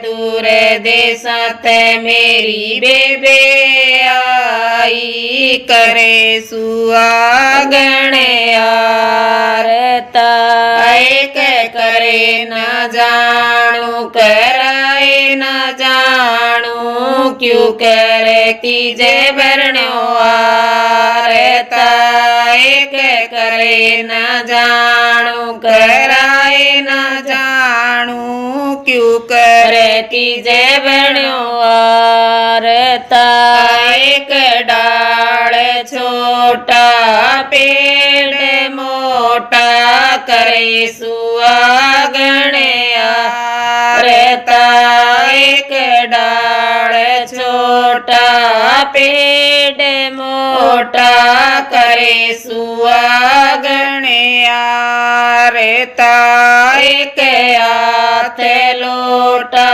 दूर देश ते मेरी बेबे आई करे सुहागण आरता एक करे न जानू कराए न जानू क्यों करे तीजे बरण्यो आरता एक करे न जानू कराए न जानू क्यों करे तीजे बरण्यो आरता एक डाल छोटा पेड़ मोटा करे सुहागण आरता एक डाल छोटा पेड़ मोटा करे सुहागण आरता एक हाथ लोटा।